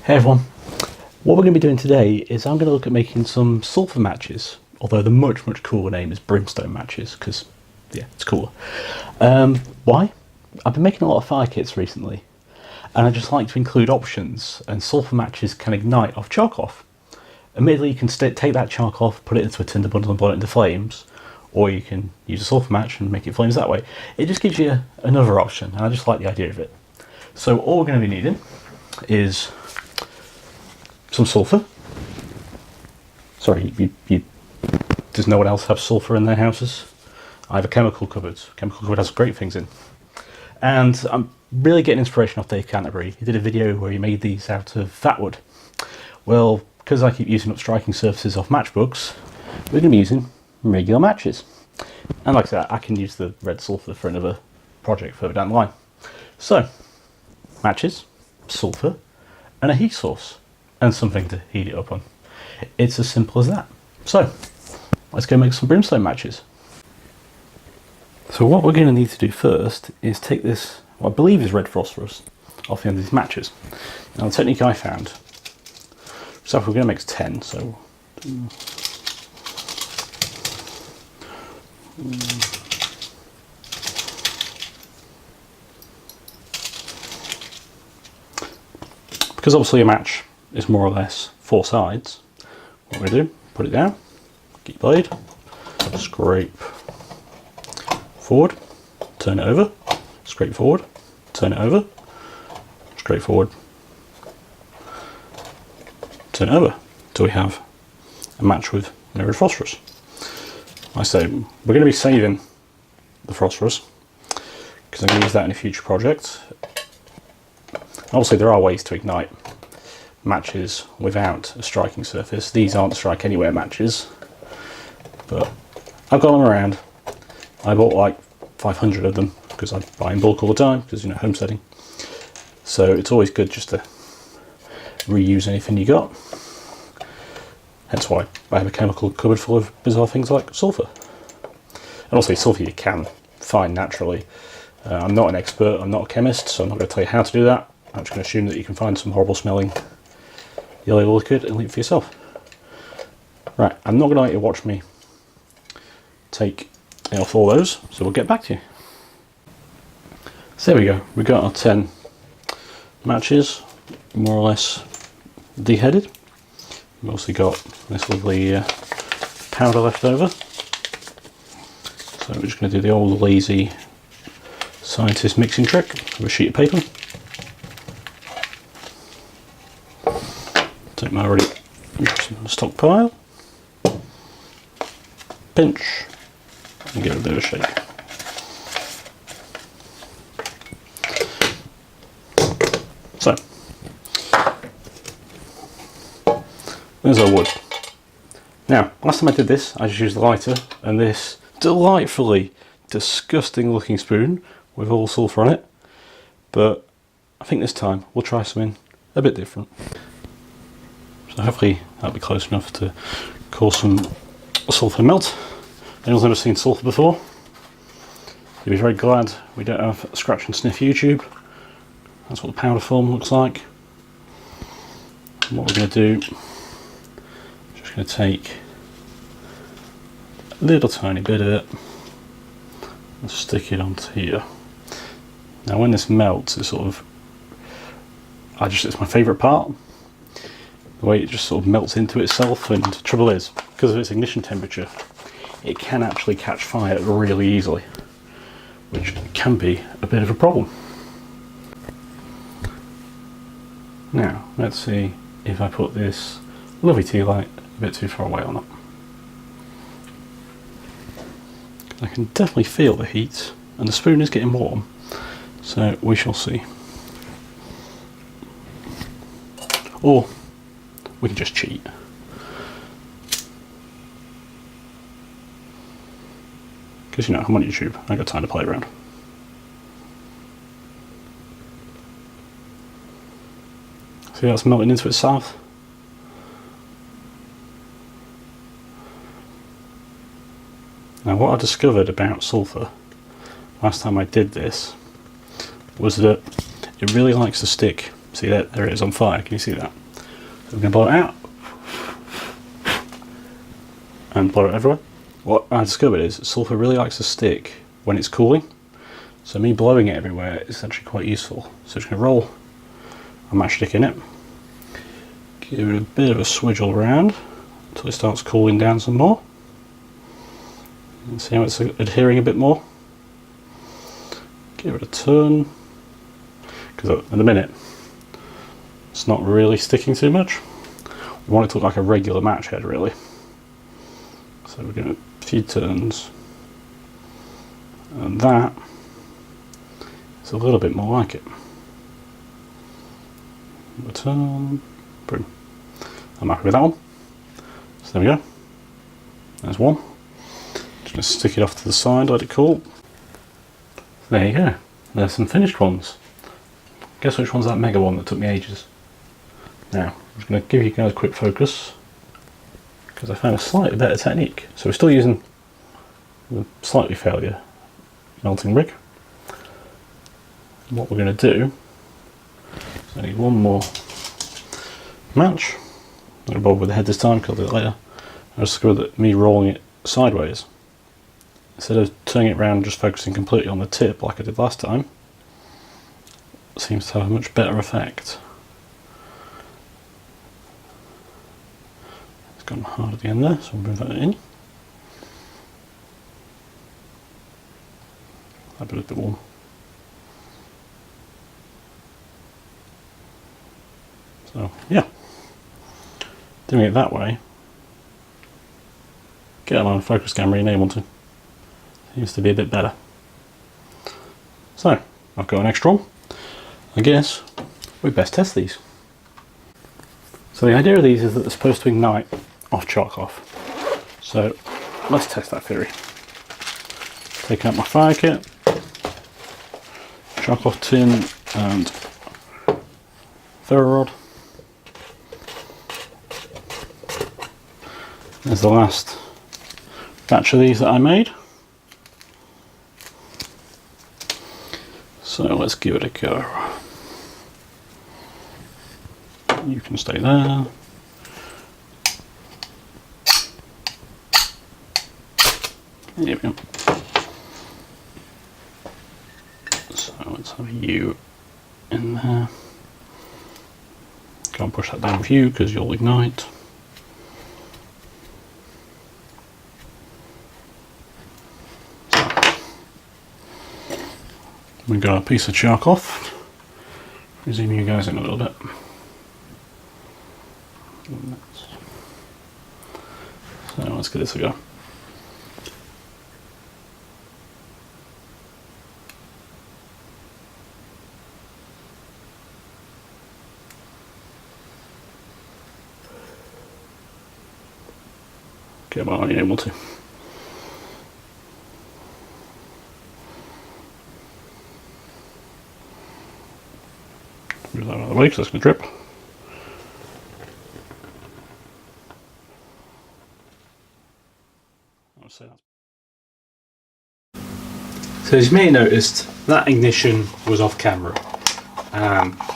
Hey everyone, what we're going to be doing today is I'm going to look at making some sulfur matches, although the much cooler name is Brimstone Matches, because yeah, it's cooler. Why? I've been making a lot of fire kits recently, and I just like to include options, and sulfur matches can ignite off charcoal. Admittedly, you can take that charcoal off, put it into a tinder bundle and blow it into flames, or you can use a sulfur match and make it flames that way. It just gives you another option, and I just like the idea of it. So all we're going to be needing is some sulfur. Sorry, does no one else have sulfur in their houses? I have a chemical cupboard. Chemical cupboard has great things in. And I'm really getting inspiration off David Canterbury. He did a video where he made these out of fat wood. Well, because I keep using up striking surfaces off matchbooks, we're going to be using regular matches. And like I said, I can use the red sulfur for another project further down the line. So, matches, sulfur, and a heat source. And something to heat it up on. It's as simple as that. So, let's go make some brimstone matches. So what we're going to need to do first is take this, what I believe is red phosphorus, off the end of these matches. Now the technique I found, so we're going to make 10, so because obviously a match is more or less 4 sides. What we do, put it down, get your blade, scrape forward, turn it over, scrape forward, turn it over, scrape forward, turn it over, till we have a match with no red phosphorus. Like I say, we're going to be saving the phosphorus because I'm going to use that in a future project. Obviously there are ways to ignite matches without a striking surface. These aren't strike anywhere matches, but I've got them around. I bought like 500 of them because I buy in bulk all the time because, you know, homesteading. So it's always good just to reuse anything you got. Hence why I have a chemical cupboard full of bizarre things like sulfur. And also sulfur you can find naturally. I'm not an expert, I'm not a chemist, so I'm not going to tell you how to do that. I'm just going to assume that you can find some horrible smelling yellow liquid and leave it for yourself. Right, I'm not going to let you watch me take it off all those, so we'll get back to you. So there we go, we've got our 10 matches, more or less deheaded. We've also got this lovely powder left over. So we're just going to do the old lazy scientist mixing trick with a sheet of paper. Take my already stockpile, pinch, and give it a bit of a shake. So, there's our wood. Now, last time I did this, I just used the lighter and this delightfully disgusting looking spoon with all sulfur on it, but I think this time we'll try something a bit different. So hopefully that'll be close enough to cause some sulfur melt. Anyone's never seen sulfur before, you'll be very glad we don't have scratch and sniff YouTube. That's what the powder form looks like. And what we're going to do, just going to take a little tiny bit of it and stick it onto here. Now when this melts, it's sort of, it's my favourite part. The way it just sort of melts into itself, and the trouble is, because of its ignition temperature, it can actually catch fire really easily, which can be a bit of a problem. Now, let's see if I put this lovely tea light a bit too far away or not. I can definitely feel the heat, and the spoon is getting warm, so we shall see. Or we can just cheat. Because, you know, I'm on YouTube, I got time to play around. See that's melting into itself? Now what I discovered about sulfur last time I did this was that it really likes to stick See that? There it is on fire. Can you see that? So we're going to blow it out and blow it everywhere. What I discovered is sulfur really likes to stick when it's cooling, so me blowing it everywhere is actually quite useful. So just going to roll a matchstick in it, give it a bit of a swiggle around until it starts cooling down some more. And see how it's adhering a bit more. Give it a turn, because at the minute it's not really sticking too much. We want it to look like a regular match head, really. So we're going to a few turns, and that is a little bit more like it. A turn, boom. I'm happy with that one. So there we go. There's one. Just going to stick it off to the side, let it cool. There you go. There's some finished ones. Guess which one's that mega one that took me ages? Now, I'm just going to give you guys a quick focus, because I found a slightly better technique. So we're still using the slightly failure melting rig. And what we're going to do is I need one more match. I'm not going to bother with the head this time because I'll do it later. I discovered that me rolling it sideways, instead of turning it around and just focusing completely on the tip like I did last time, seems to have a much better effect. It's gone hard at the end there, so we'll move that in. That bit a bit warm. So yeah, doing it that way. Get on a focus camera, you may want to. Seems to be a bit better. So I've got an extra one. I guess we best test these. So the idea of these is that they're supposed to ignite off charcoal. So let's test that theory. Take out my fire kit, charcoal tin and ferro rod. There's the last batch of these that I made. So let's give it a go. You can stay there. There we go. So let's have you in there. Can't push that down with you because you'll ignite. We've got a piece of chalk off. Zoom you guys in a little bit. So let's give this a go. Okay, well, I'm able to. Move that out of the way because that's going to drip. So as you may have noticed, that ignition was off camera.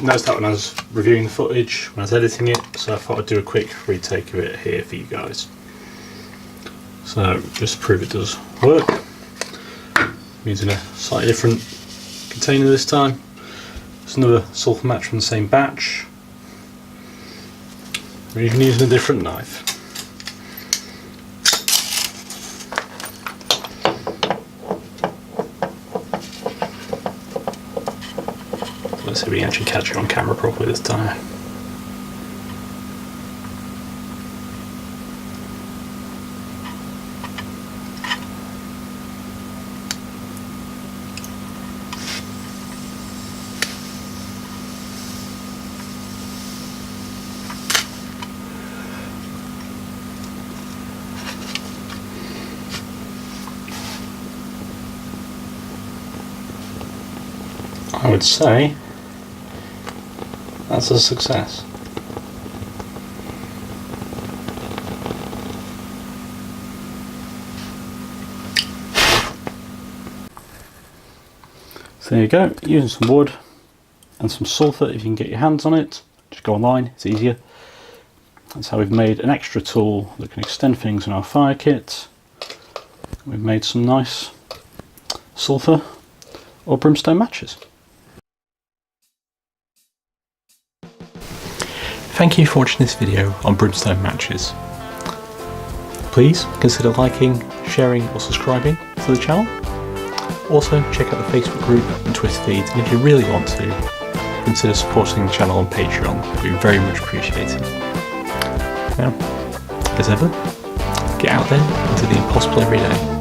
Noticed that when I was reviewing the footage, when I was editing it, so I thought I'd do a quick retake of it here for you guys. So just to prove it does work, I'm using a slightly different container this time. It's another sulfur match from the same batch. We're even using a different knife. Let's see if we can actually catch it on camera properly this time. I would say that's a success. So there you go, using some wood, and some sulfur if you can get your hands on it. Just go online, it's easier. That's how we've made an extra tool that can extend things in our fire kit. We've made some nice sulfur or brimstone matches. Thank you for watching this video on brimstone matches. Please consider liking, sharing or subscribing to the channel. Also check out the Facebook group and Twitter feeds, and if you really want to, consider supporting the channel on Patreon. It would be very much appreciated. Now, as ever, get out there and do the impossible every day.